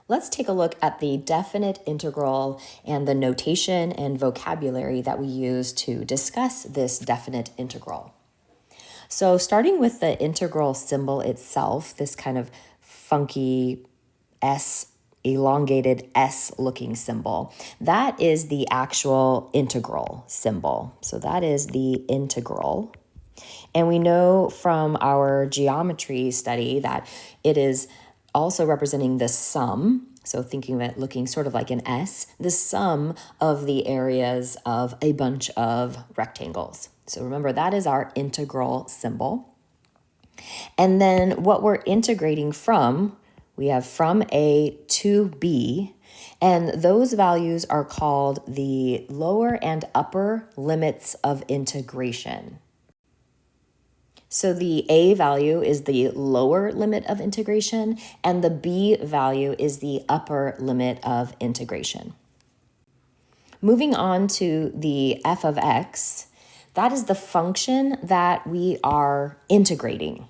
let's take a look at the definite integral and the notation and vocabulary that we use to discuss this definite integral. So starting with the integral symbol itself, this kind of funky elongated S looking symbol, that is the actual integral symbol. So that is the integral. And we know from our geometry study that it is also representing the sum. So thinking of it looking sort of like an S, the sum of the areas of a bunch of rectangles. So remember, that is our integral symbol. And then what we're integrating from, we have from A to B, and those values are called the lower and upper limits of integration. So the A value is the lower limit of integration, and the B value is the upper limit of integration. Moving on to the f of x, that is the function that we are integrating.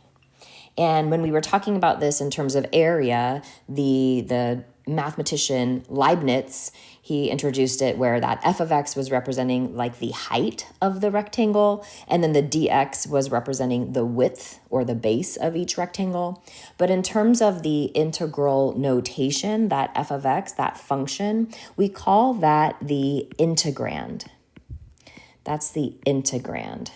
And when we were talking about this in terms of area, the mathematician Leibniz, he introduced it where that f of x was representing like the height of the rectangle, and then the dx was representing the width or the base of each rectangle. But in terms of the integral notation, that f of x, that function, we call that the integrand. That's the integrand.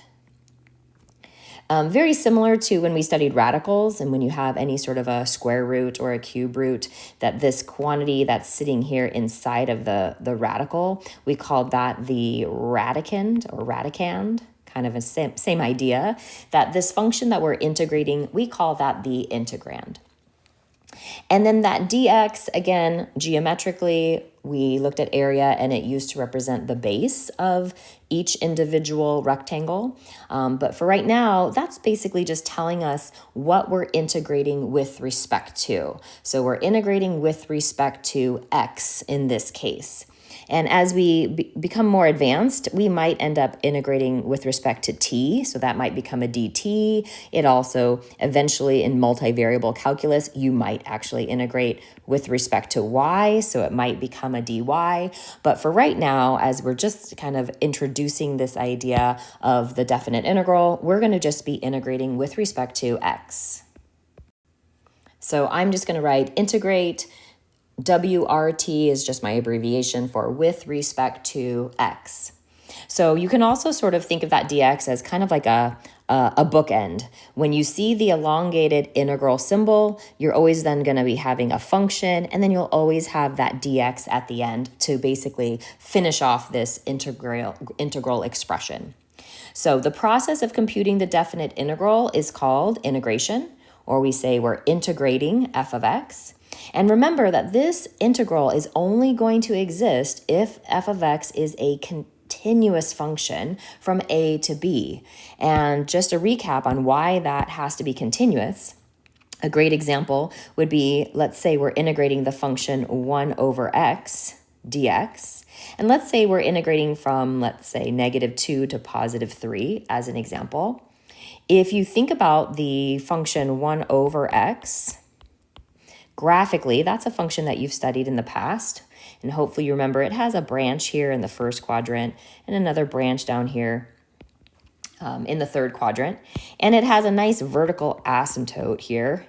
Very similar to when we studied radicals and when you have any sort of a square root or a cube root, that this quantity that's sitting here inside of the radical, we called that the radicand or radicand, kind of a same idea, that this function that we're integrating, we call that the integrand. And then that dx, again, geometrically, we looked at area and it used to represent the base of each individual rectangle. But for right now, that's basically just telling us what we're integrating with respect to. So we're integrating with respect to x in this case. And as we become more advanced, we might end up integrating with respect to t, so that might become a dt. It also, eventually in multivariable calculus, you might actually integrate with respect to y, so it might become a dy. But for right now, as we're just kind of introducing this idea of the definite integral, we're going to just be integrating with respect to x. So I'm just going to write integrate. WRT is just my abbreviation for with respect to x. So you can also sort of think of that dx as kind of like a bookend. When you see the elongated integral symbol, you're always then going to be having a function, and then you'll always have that dx at the end to basically finish off this integral expression. So the process of computing the definite integral is called integration, or we say we're integrating f of x. And remember that this integral is only going to exist if f of x is a continuous function from a to b. And just a recap on why that has to be continuous, a great example would be, let's say we're integrating the function 1 over x dx. And let's say we're integrating from, let's say, -2 to +3 as an example. If you think about the function 1 over x, graphically, that's a function that you've studied in the past, and hopefully you remember it has a branch here in the first quadrant and another branch down here in the third quadrant, and it has a nice vertical asymptote here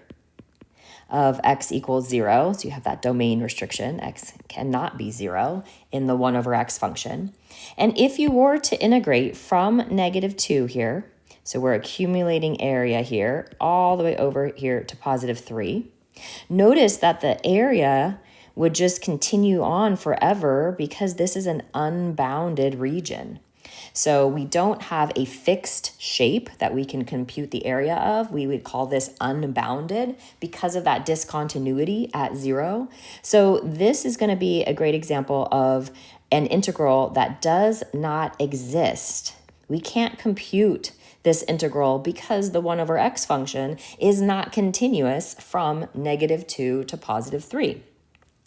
of x equals 0, so you have that domain restriction, x cannot be 0 in the 1 over x function. And if you were to integrate from -2 here, so we're accumulating area here all the way over here to +3, notice that the area would just continue on forever because this is an unbounded region. So we don't have a fixed shape that we can compute the area of. We would call this unbounded because of that discontinuity at 0. So this is going to be a great example of an integral that does not exist. We can't compute this integral because the 1 over x function is not continuous from -2 to +3.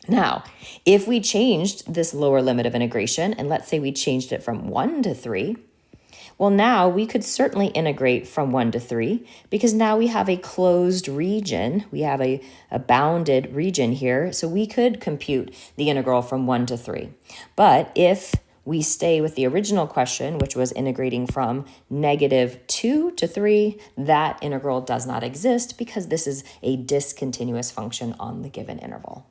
Now, if we changed this lower limit of integration, and let's say we changed it from 1 to 3, Well, now we could certainly integrate from 1 to 3 because now we have a closed region. We have a bounded region here, so we could compute the integral from 1 to 3. But if we stay with the original question, which was integrating from -2 to 3, that integral does not exist because this is a discontinuous function on the given interval.